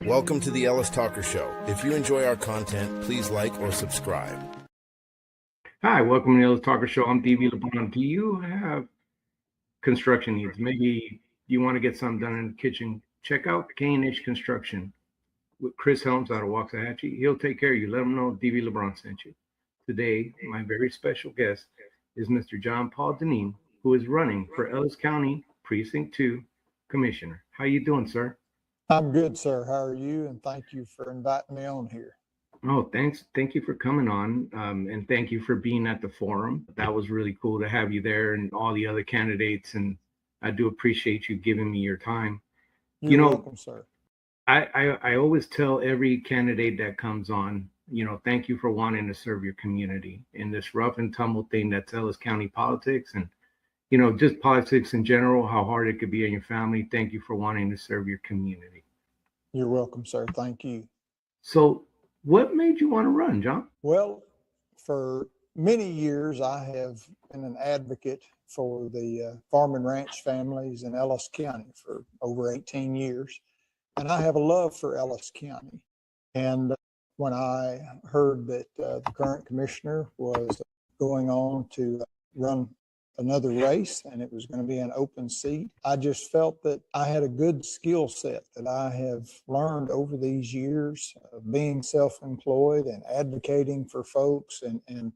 Welcome to the Ellis Talker Show. If you enjoy our content, please like or subscribe. Hi, welcome to the Ellis Talker Show. I'm DV LeBron. Do you have construction needs? Maybe you want to get something done in the kitchen. Check out K&H Construction with Chris Helms out of Waxahachie. He'll take care of you. Let him know DV LeBron sent you. Today, my very special guest is Mr. Paul Dineen, who is running for Ellis County Precinct 2 Commissioner. How you doing, sir? I'm good, sir. How are you? And thank you for inviting me on here. Oh, thanks. Thank you for coming on. And thank you for being at the forum. That was really cool to have you there and all the other candidates. And I do appreciate you giving me your time. You're welcome, sir. I always tell every candidate that comes on, thank you for wanting to serve your community in this rough and tumble thing that's Ellis County politics and, just politics in general, how hard it could be on your family. Thank you for wanting to serve your community. You're welcome, sir. Thank you. So what made you want to run, John? Well, for many years, I have been an advocate for the farm and ranch families in Ellis County for over 18 years. And I have a love for Ellis County. And when I heard that the current commissioner was going on to run another race and it was going to be an open seat, I just felt that I had a good skill set that I have learned over these years of being self-employed and advocating for folks and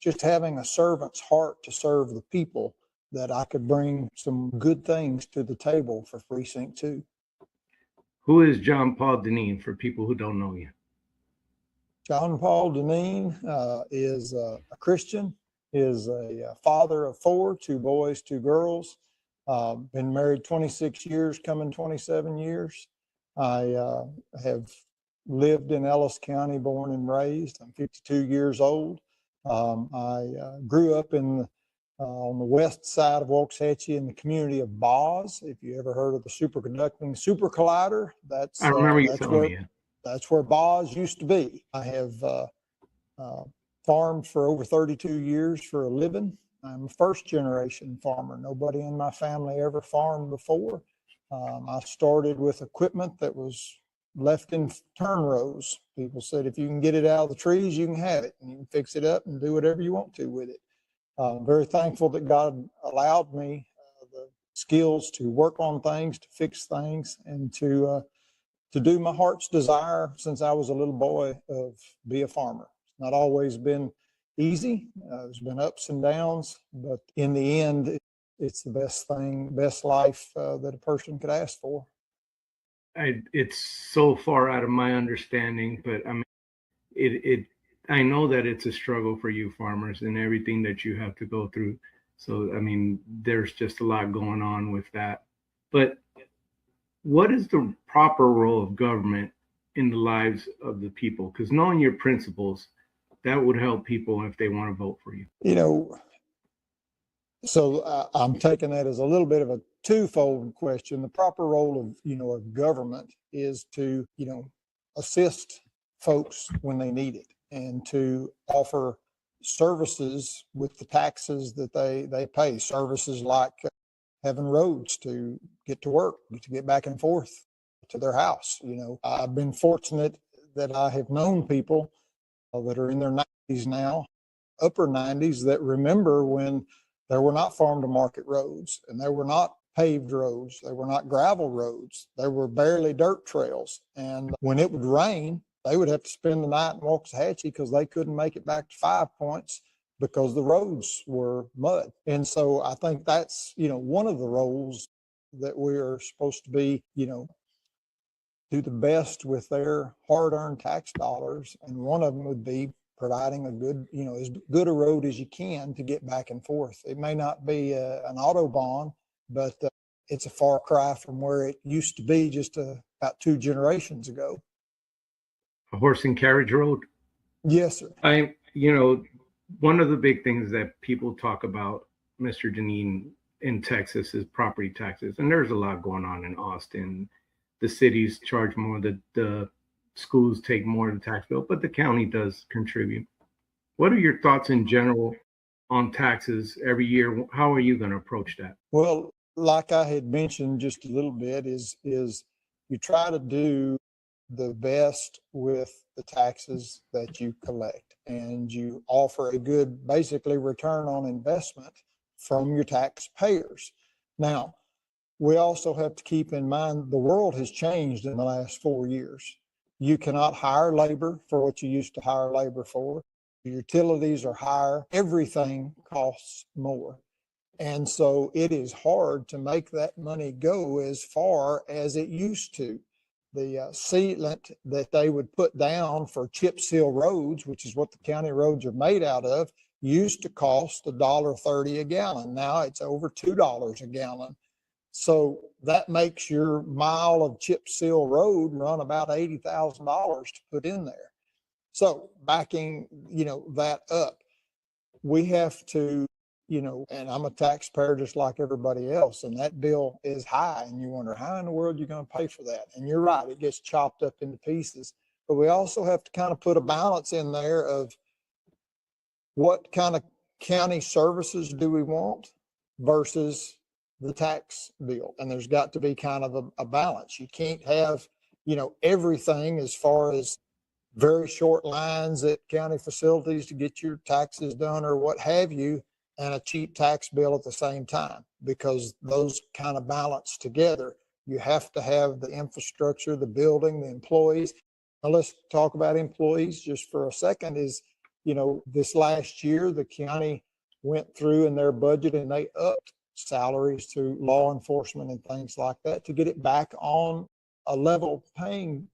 just having a servant's heart to serve the people, that I could bring some good things to the table for Precinct 2. Who is Paul Dineen for people who don't know you? Paul Dineen is a Christian, is a father of 4, 2 boys, 2 girls, been married 26 years, coming 27 years. I have lived in Ellis County, born and raised. I'm 52 years old. I grew up on the west side of Waxahachie in the community of Boz. If you ever heard of the superconducting super collider, I remember you telling me. That's where Boz used to be. I have farmed for over 32 years for a living. I'm a first generation farmer. Nobody in my family ever farmed before. I started with equipment that was left in turn rows. People said, if you can get it out of the trees, you can have it and you can fix it up and do whatever you want to with it. I'm very thankful that God allowed me the skills to work on things, to fix things, and to do my heart's desire since I was a little boy of be a farmer. It's not always been easy. There's been ups and downs, but in the end, it's the best thing, best life that a person could ask for. It's so far out of my understanding, but I mean, I know that it's a struggle for you farmers and everything that you have to go through. So, I mean, there's just a lot going on with that. But what is the proper role of government in the lives of the people? Because knowing your principles, that would help people if they want to vote for you. So I'm taking that as a little bit of a twofold question. The proper role of government is to, assist folks when they need it and to offer services with the taxes that they pay, services like having roads to get to work, to get back and forth to their house. I've been fortunate that I have known people that are in their 90s now, upper 90s, that remember when there were not farm to market roads and there were not paved roads. They were not gravel roads. There were barely dirt trails. And when it would rain, they would have to spend the night in Waxahachie because they couldn't make it back to 5 Points because the roads were mud. And so I think that's, one of the roles that we are supposed to be, do the best with their hard-earned tax dollars. And one of them would be providing a good, as good a road as you can to get back and forth. It may not be an Autobahn, but it's a far cry from where it used to be just about 2 generations ago. A horse and carriage road? Yes, sir. One of the big things that people talk about, Mr. Deneen, in Texas is property taxes. And there's a lot going on in Austin. The cities charge more, the schools take more of the tax bill, but the county does contribute. What are your thoughts in general on taxes every year? How are you going to approach that? Well, like I had mentioned just a little bit, is you try to do the best with the taxes that you collect, and you offer a good, basically, return on investment from your taxpayers. Now, we also have to keep in mind the world has changed in the last 4 years. You cannot hire labor for what you used to hire labor for. Utilities are higher. Everything costs more. And so it is hard to make that money go as far as it used to. The sealant that they would put down for chip seal roads, which is what the county roads are made out of, used to cost $1.30 a gallon. Now it's over $2 a gallon. So that makes your mile of chip seal road run about $80,000 to put in there. So backing, that up, we have to, and I'm a taxpayer just like everybody else, and that bill is high, and you wonder how in the world you're going to pay for that. And you're right, it gets chopped up into pieces. But we also have to kind of put a balance in there of what kind of county services do we want versus the tax bill. And there's got to be kind of a balance. You can't have, everything as far as very short lines at county facilities to get your taxes done or what have you, and a cheap tax bill at the same time, because those kind of balance together. You have to have the infrastructure, the building, the employees. Now let's talk about employees just for a second. This last year, the county went through in their budget and they upped salaries to law enforcement and things like that to get it back on a level playing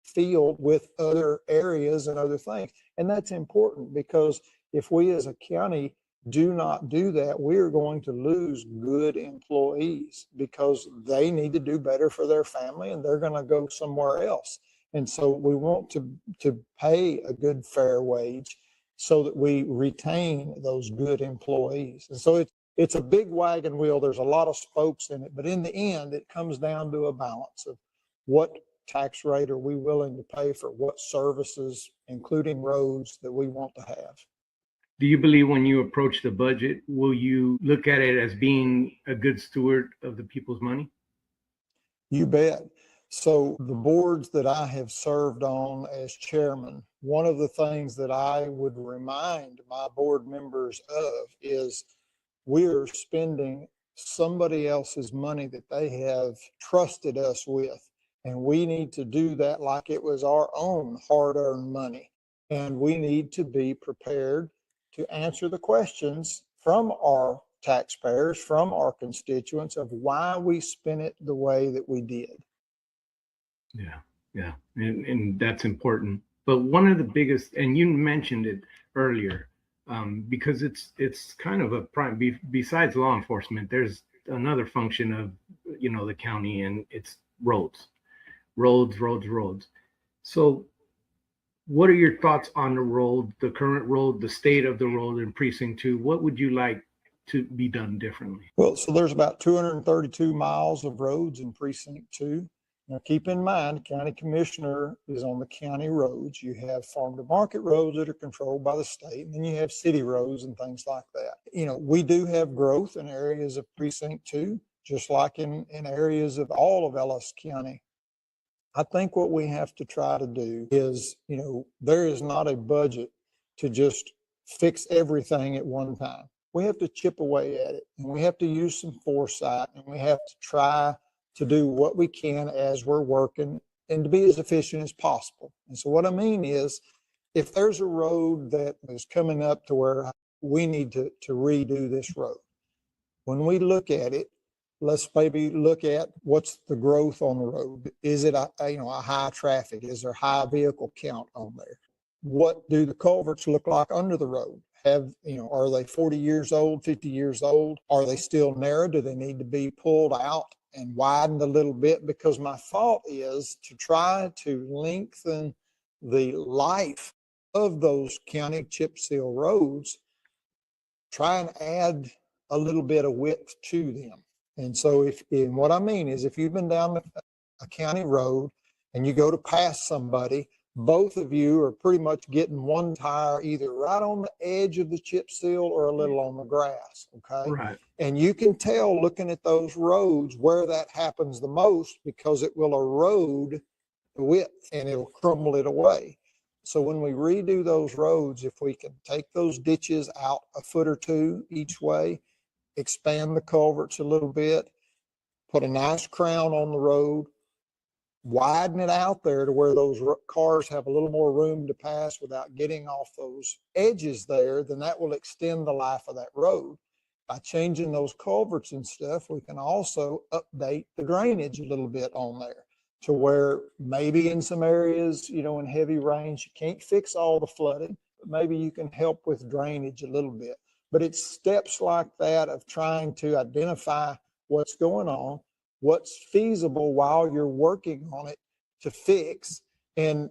field with other areas and other things. And that's important, because if we as a county do not do that, we're going to lose good employees because they need to do better for their family and they're going to go somewhere else. And so we want to pay a good fair wage so that we retain those good employees. And so it's a big wagon wheel. There's a lot of spokes in it, but in the end, it comes down to a balance of what tax rate are we willing to pay for what services, including roads, that we want to have. Do you believe when you approach the budget, will you look at it as being a good steward of the people's money? You bet. So the boards that I have served on as chairman, one of the things that I would remind my board members of is we're spending somebody else's money that they have trusted us with. And we need to do that like it was our own hard-earned money. And we need to be prepared to answer the questions from our taxpayers, from our constituents, of why we spent it the way that we did. Yeah. And that's important. But one of the biggest, and you mentioned it earlier, because it's kind of a prime, besides law enforcement, there's another function of, the county, and it's roads. So what are your thoughts on the road, the current road, the state of the road in Precinct 2? What would you like to be done differently? Well, so there's about 232 miles of roads in Precinct 2. Now, keep in mind, the county commissioner is on the county roads. You have farm to market roads that are controlled by the state, and then you have city roads and things like that. We do have growth in areas of Precinct 2, just like in areas of all of Ellis County. I think what we have to try to do is, there is not a budget to just fix everything at one time. We have to chip away at it, and we have to use some foresight, and we have to try to do what we can as we're working and to be as efficient as possible. And so what I mean is, if there's a road that is coming up to where we need to redo this road, when we look at it, let's maybe look at what's the growth on the road. Is it a high traffic? Is there high vehicle count on there? What do the culverts look like under the road? Are they 40 years old, 50 years old? Are they still narrow? Do they need to be pulled out and widened a little bit? Because my thought is to try to lengthen the life of those county chip seal roads, try and add a little bit of width to them. And so what I mean is, if you've been down a county road and you go to pass somebody, both of you are pretty much getting one tire either right on the edge of the chip seal or a little on the grass, okay? Right. And you can tell looking at those roads where that happens the most, because it will erode the width and it'll crumble it away. So when we redo those roads, if we can take those ditches out a foot or two each way, expand the culverts a little bit, put a nice crown on the road, widen it out there to where those cars have a little more room to pass without getting off those edges there, then that will extend the life of that road. By changing those culverts and stuff, we can also update the drainage a little bit on there to where maybe in some areas, in heavy rains, you can't fix all the flooding, but maybe you can help with drainage a little bit. But it's steps like that of trying to identify what's going on, what's feasible while you're working on it to fix. And,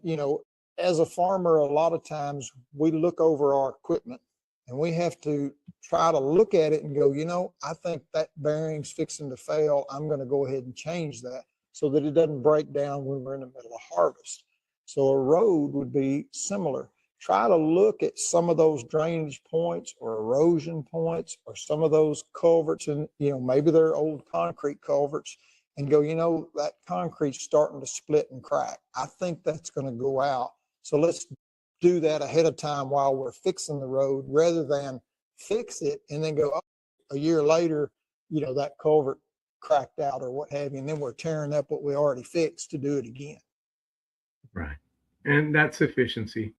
as a farmer, a lot of times we look over our equipment and we have to try to look at it and go, I think that bearing's fixing to fail. I'm going to go ahead and change that so that it doesn't break down when we're in the middle of harvest. So a road would be similar. Try to look at some of those drainage points or erosion points or some of those culverts, and maybe they're old concrete culverts, and go, that concrete's starting to split and crack. I think that's going to go out. So let's do that ahead of time while we're fixing the road, rather than fix it and then go, a year later, that culvert cracked out or what have you, and then we're tearing up what we already fixed to do it again. Right. And that's efficiency.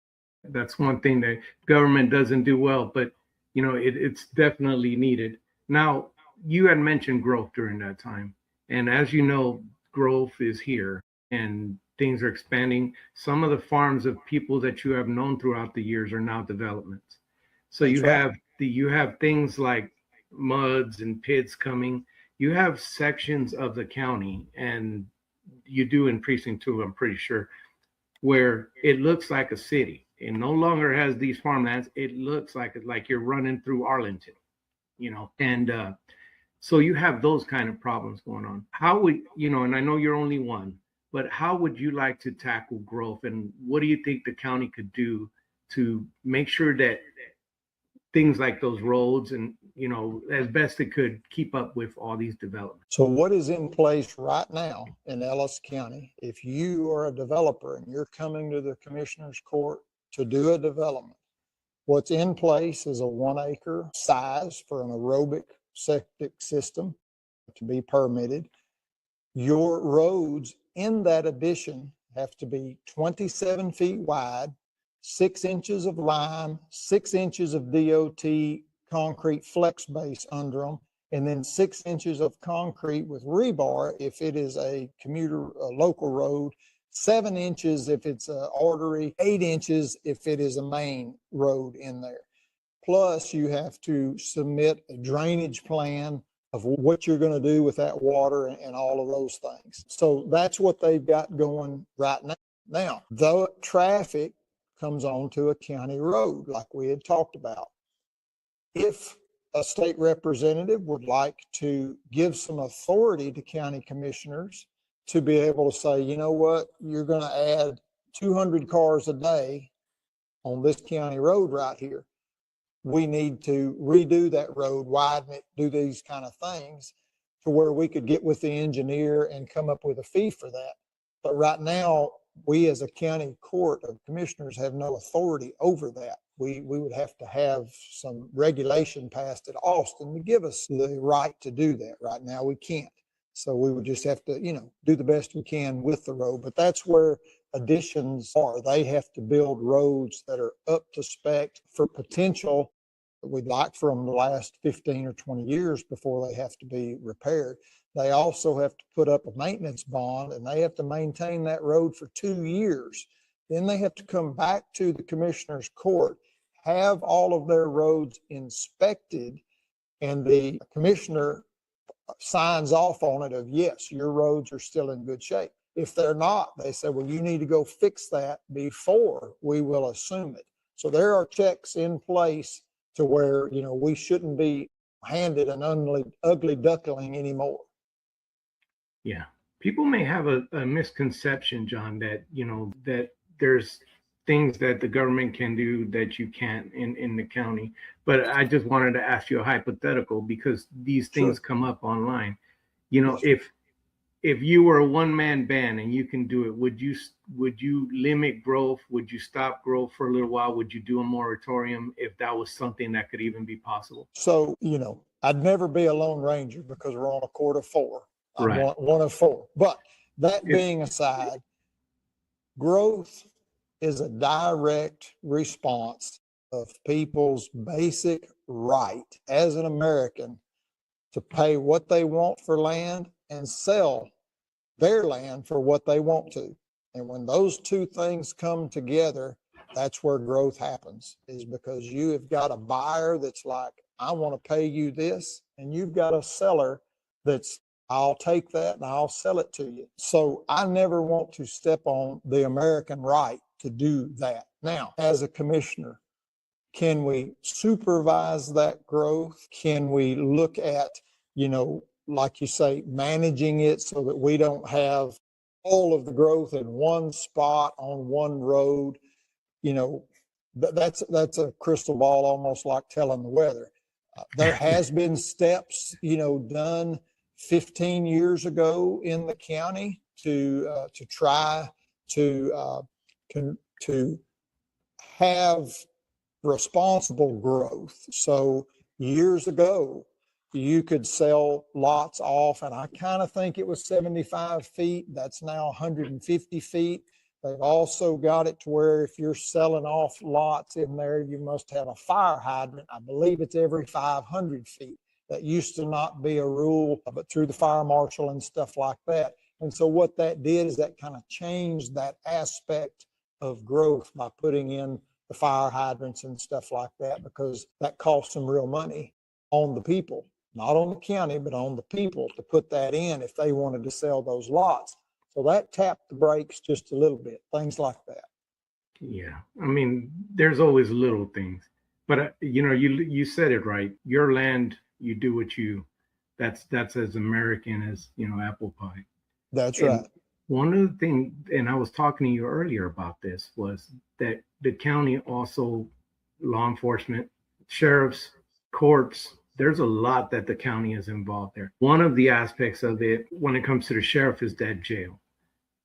That's one thing that government doesn't do well, but it's definitely needed. Now, you had mentioned growth during that time. And as you know, growth is here and things are expanding. Some of the farms of people that you have known throughout the years are now developments. So you have things like muds and pits coming. You have sections of the county, and you do in Precinct 2, I'm pretty sure, where it looks like a city. It no longer has these farmlands. It looks like you're running through Arlington, and so you have those kind of problems going on. How would, and I know you're only one, but how would you like to tackle growth, and what do you think the county could do to make sure that things like those roads and, as best it could, keep up with all these developments? So what is in place right now in Ellis County, if you are a developer and you're coming to the commissioner's court to do a development, what's in place is a 1 acre size for an aerobic septic system to be permitted. Your roads in that addition have to be 27 feet wide, 6 inches of lime, 6 inches of DOT concrete flex base under them, and then 6 inches of concrete with rebar if it is a local road, 7 inches if it's an artery, 8 inches if it is a main road in there. Plus, you have to submit a drainage plan of what you're going to do with that water and all of those things. So that's what they've got going right now. Now, though traffic comes onto a county road, like we had talked about, if a state representative would like to give some authority to county commissioners to be able to say, you know what, you're going to add 200 cars a day on this county road right here. We need to redo that road, widen it, do these kind of things to where we could get with the engineer and come up with a fee for that. But right now, we as a county court of commissioners have no authority over that. We would have to have some regulation passed at Austin to give us the right to do that. Right now, we can't. So we would just have to, do the best we can with the road. But that's where additions are. They have to build roads that are up to spec for potential that we'd like for them to last 15 or 20 years before they have to be repaired. They also have to put up a maintenance bond, and they have to maintain that road for 2 years. Then they have to come back to the commissioner's court, have all of their roads inspected, and the commissioner signs off on it of, yes, your roads are still in good shape. If they're not, they say, well, you need to go fix that before we will assume it. So there are checks in place to where, we shouldn't be handed an ugly duckling anymore. Yeah. People may have a misconception, John, that, that there's things that the government can do that you can't in the county. But I just wanted to ask you a hypothetical because these things come up online. if you were a one-man band and you can do it, would you limit growth? Would you stop growth for a little while? Would you do a moratorium if that was something that could even be possible? So, I'd never be a Lone Ranger because we're on a court of four. I'm Right. one of four. But that If- being aside, growth is a direct response of people's basic right as an American to pay what they want for land and sell their land for what they want to. And when those two things come together, that's where growth happens, is because you have got a buyer that's like, I want to pay you this, and you've got a seller that's, I'll take that and I'll sell it to you. So I never want to step on the American right to do that. Now, as a commissioner, can we supervise that growth? Can we look at, like you say, managing it so that we don't have all of the growth in one spot on one road? That's a crystal ball, almost like telling the weather. There has been steps, done 15 years ago in the county to try to have responsible growth. So years ago, you could sell lots off, and I kind of think it was 75 feet. That's now 150 feet. They've also got it to where if you're selling off lots in there, you must have a fire hydrant. I believe it's every 500 feet. That used to not be a rule, but through the fire marshal and stuff like that. And so what that did is that kind of changed that aspect of growth by putting in the fire hydrants and stuff like that, because that costs some real money on the people, not on the county, but on the people to put that in if they wanted to sell those lots. So that tapped the brakes just a little bit, things like that. Yeah. I mean, there's always little things, but you said it right. Your land, you do that's as American as, apple pie. That's right. One of the things, and I was talking to you earlier about this, was that the county also, law enforcement, sheriffs, courts, there's a lot that the county is involved there. One of the aspects of it when it comes to the sheriff is that jail.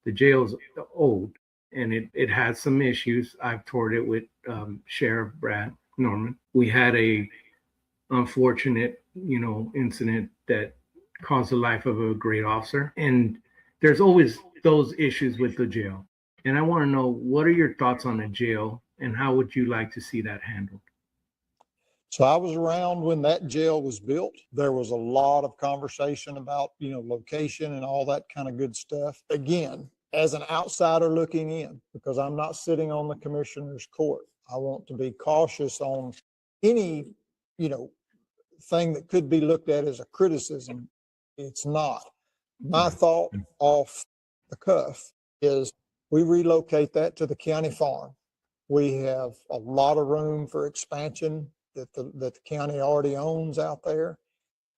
The jail's old and it has some issues. I've toured it with Sheriff Brad Norman. We had a unfortunate, incident that caused the life of a great officer. And there's always those issues with the jail. And I want to know, what are your thoughts on the jail and how would you like to see that handled? So I was around when that jail was built. There was a lot of conversation about, location and all that kind of good stuff. Again, as an outsider looking in, because I'm not sitting on the commissioner's court, I want to be cautious on any, thing that could be looked at as a criticism. It's not. My thought off the cuff is we relocate that to the county farm. We have a lot of room for expansion that the county already owns out there.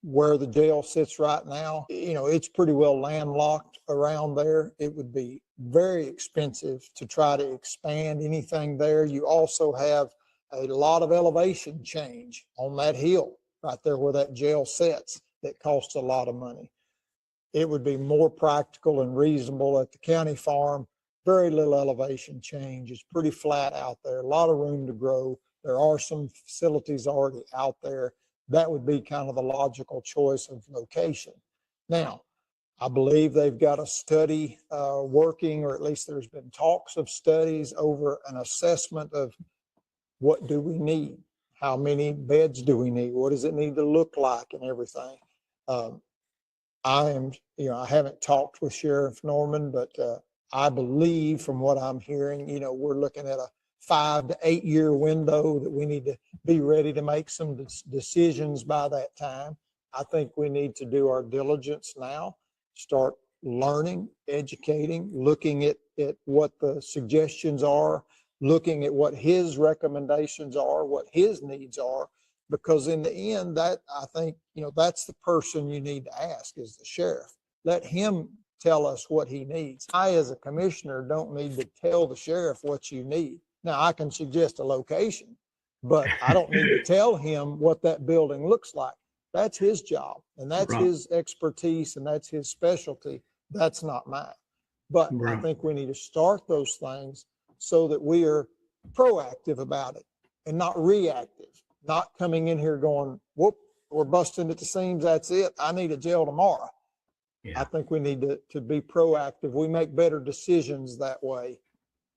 Where the jail sits right now, it's pretty well landlocked around there. It would be very expensive to try to expand anything there. You also have a lot of elevation change on that hill right there where that jail sits that costs a lot of money. It would be more practical and reasonable at the county farm. Very little elevation change. It's pretty flat out there, a lot of room to grow. There are some facilities already out there. That would be kind of the logical choice of location. Now, I believe they've got a study working, or at least there's been talks of studies over an assessment of what do we need? How many beds do we need? What does it need to look like and everything? I haven't talked with Sheriff Norman, but I believe from what I'm hearing, we're looking at a 5 to 8 year window that we need to be ready to make some decisions by that time. I think we need to do our diligence now, start learning, educating, looking at what the suggestions are, looking at what his recommendations are, what his needs are, because in the end, that I think, that's the person you need to ask is the sheriff. Let him tell us what he needs. I, as a commissioner, don't need to tell the sheriff what you need. Now, I can suggest a location, but I don't need to tell him what that building looks like. That's his job, and that's his expertise, and that's his specialty. That's not mine. But I Right. think we need to start those things so that we are proactive about it and not reactive, not coming in here going, whoop, we're busting at the seams. That's it. I need a jail tomorrow. I Yeah. think we need to be proactive. We make better decisions that way.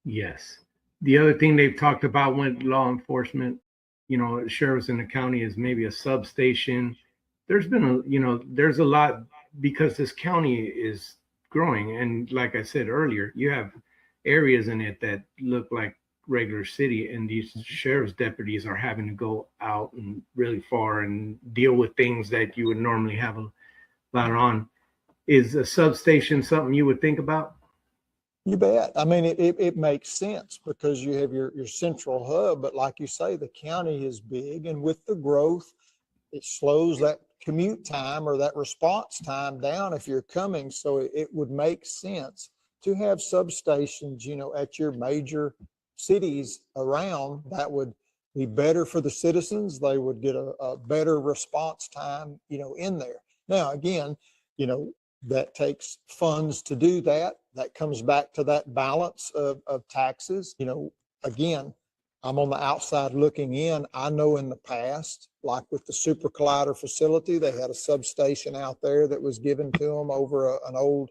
Yes. The other thing they've talked about with law enforcement, sheriffs in the county is maybe a substation. There's been there's a lot because this county is growing. And like I said earlier, you have areas in it that look like regular city, and these sheriff's deputies are having to go out and really far and deal with things that you would normally have a lot on. Is a substation something you would think about? You bet. I mean, it makes sense because you have your central hub, but like you say, the county is big, and with the growth, it slows that commute time or that response time down if you're coming. So it would make sense to have substations, at your major cities around. That would be better for the citizens. They would get a better response time, in there. Now, again, that takes funds to do that. That comes back to that balance of taxes. Again, I'm on the outside looking in. I know in the past, like with the Super Collider facility, they had a substation out there that was given to them over an old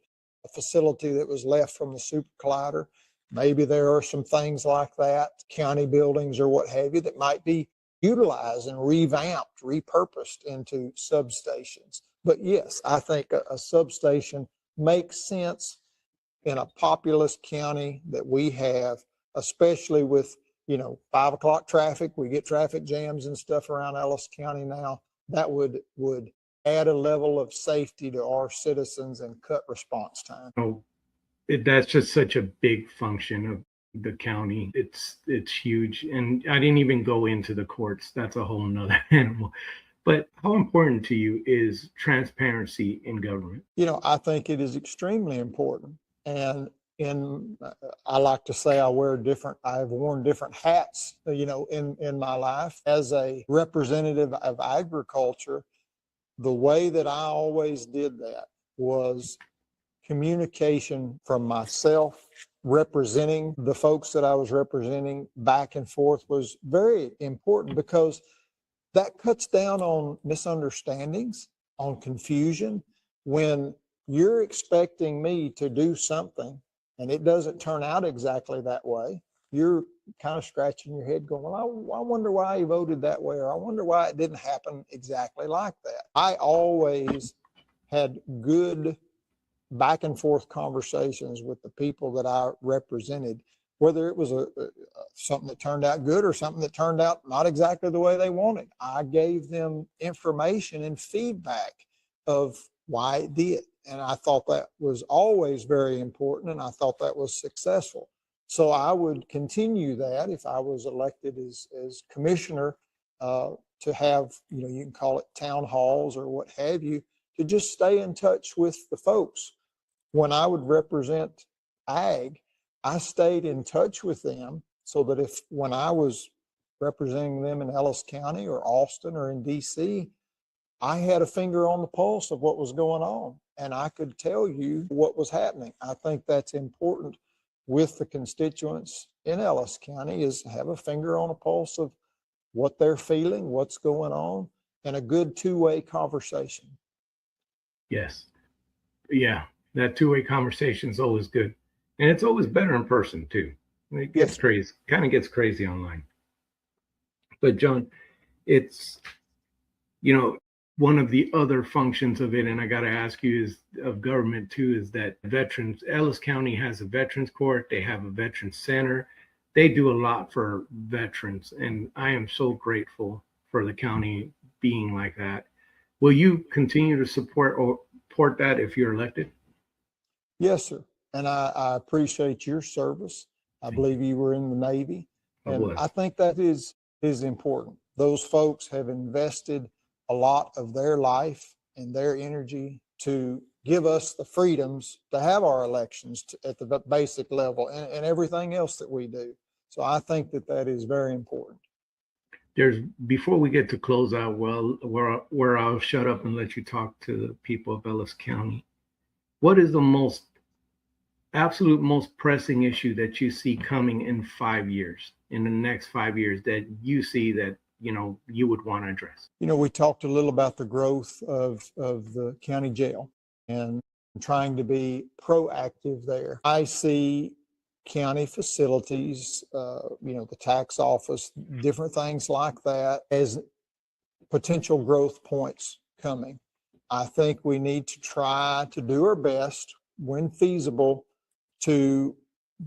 facility that was left from the Super Collider. Maybe there are some things like that, county buildings or what have you, that might be utilized and revamped, repurposed into substations. But yes, I think a substation makes sense in a populous county that we have, especially with 5 o'clock traffic. We get traffic jams and stuff around Ellis County now. That would add a level of safety to our citizens and cut response time. That's just such a big function of the county. It's huge, and I didn't even go into the courts. That's a whole nother animal. But how important to you is transparency in government? I think it is extremely important. And I like to say I've worn different hats, in my life. As a representative of agriculture, the way that I always did that was communication from myself representing the folks that I was representing back and forth was very important, because that cuts down on misunderstandings, on confusion. When you're expecting me to do something and it doesn't turn out exactly that way, you're kind of scratching your head going, well, I wonder why he voted that way, or I wonder why it didn't happen exactly like that. I always had good back and forth conversations with the people that I represented, whether it was something that turned out good or something that turned out not exactly the way they wanted. I gave them information and feedback of why it did. And I thought that was always very important, and I thought that was successful. So I would continue that if I was elected as commissioner, to have, you can call it town halls or what have you, to just stay in touch with the folks. When I would represent ag, I stayed in touch with them so that when I was representing them in Ellis County or Austin or in DC, I had a finger on the pulse of what was going on, and I could tell you what was happening. I think that's important with the constituents in Ellis County, is have a finger on the pulse of what they're feeling, what's going on, and a good two-way conversation. Yes. Yeah. That two-way conversation is always good. And it's always better in person too. It gets crazy, kind of gets crazy online. But John, it's, one of the other functions of it, and I got to ask you, is of government too, is that veterans, Ellis County has a veterans court, they have a veterans center. They do a lot for veterans, and I am so grateful for the county being like that. Will you continue to support that if you're elected? Yes, sir. And I appreciate your service. I believe you were in the Navy. And I think that is important. Those folks have invested a lot of their life and their energy to give us the freedoms to have our elections at the basic level and everything else that we do. So I think that is very important. Before we get to close out, where I'll shut up and let you talk to the people of Ellis County. what is the absolute most pressing issue that you see coming in 5 years, in the next 5 years, that you see that, you would want to address? We talked a little about the growth of the county jail and trying to be proactive there. I see county facilities, the tax office, different things like that as potential growth points coming. I think we need to try to do our best when feasible to,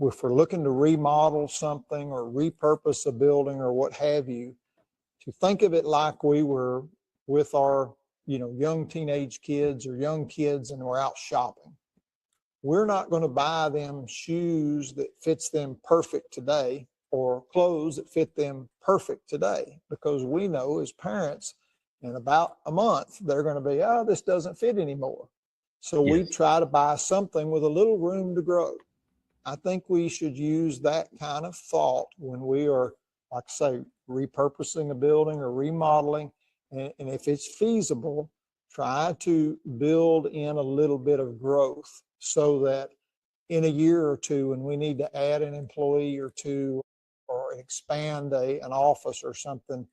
if we're looking to remodel something or repurpose a building or what have you, to think of it like we were with our, young teenage kids or young kids and we're out shopping. We're not going to buy them shoes that fits them perfect today or clothes that fit them perfect today, because we know as parents in about a month, they're going to be, oh, this doesn't fit anymore. So we try to buy something with a little room to grow. I think we should use that kind of thought when we are, like I say, repurposing a building or remodeling. And if it's feasible, try to build in a little bit of growth so that in a year or two, when we need to add an employee or two or expand an office or something,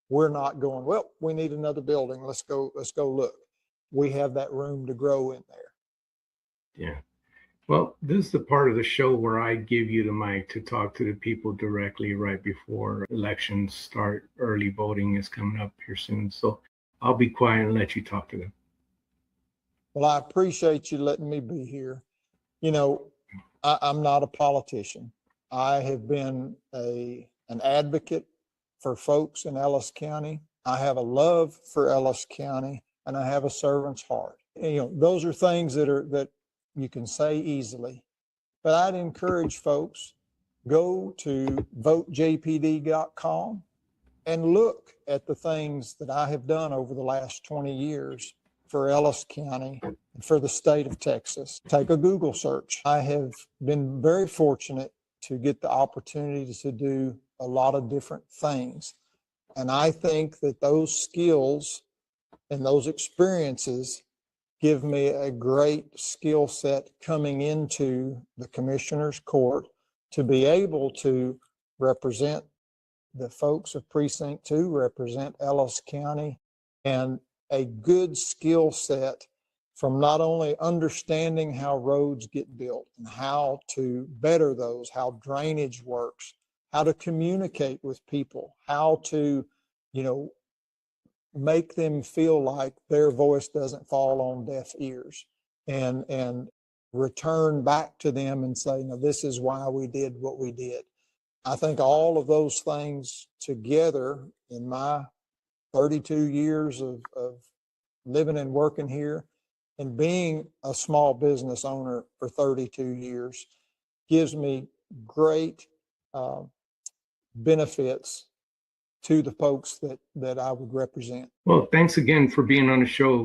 we're not going, well, we need another building. Let's go look. We have that room to grow in there. Yeah. Well, this is the part of the show where I give you the mic to talk to the people directly right before elections start. Early voting is coming up here soon. So I'll be quiet and let you talk to them. Well, I appreciate you letting me be here. I'm not a politician. I have been an advocate for folks in Ellis County. I have a love for Ellis County, and I have a servant's heart. Those are things that you can say easily, but I'd encourage folks, go to votejpd.com and look at the things that I have done over the last 20 years for Ellis County and for the state of Texas. Take a Google search. I have been very fortunate to get the opportunity to do a lot of different things. And I think that those skills and those experiences give me a great skill set coming into the commissioner's court to be able to represent the folks of Precinct 2, represent Ellis County, and a good skill set from not only understanding how roads get built and how to better those, how drainage works, how to communicate with people, how to, make them feel like their voice doesn't fall on deaf ears, and return back to them and say, no, this is why we did what we did. I think all of those things together in my 32 years of living and working here and being a small business owner for 32 years gives me great benefits to the folks that I would represent. Well, thanks again for being on the show.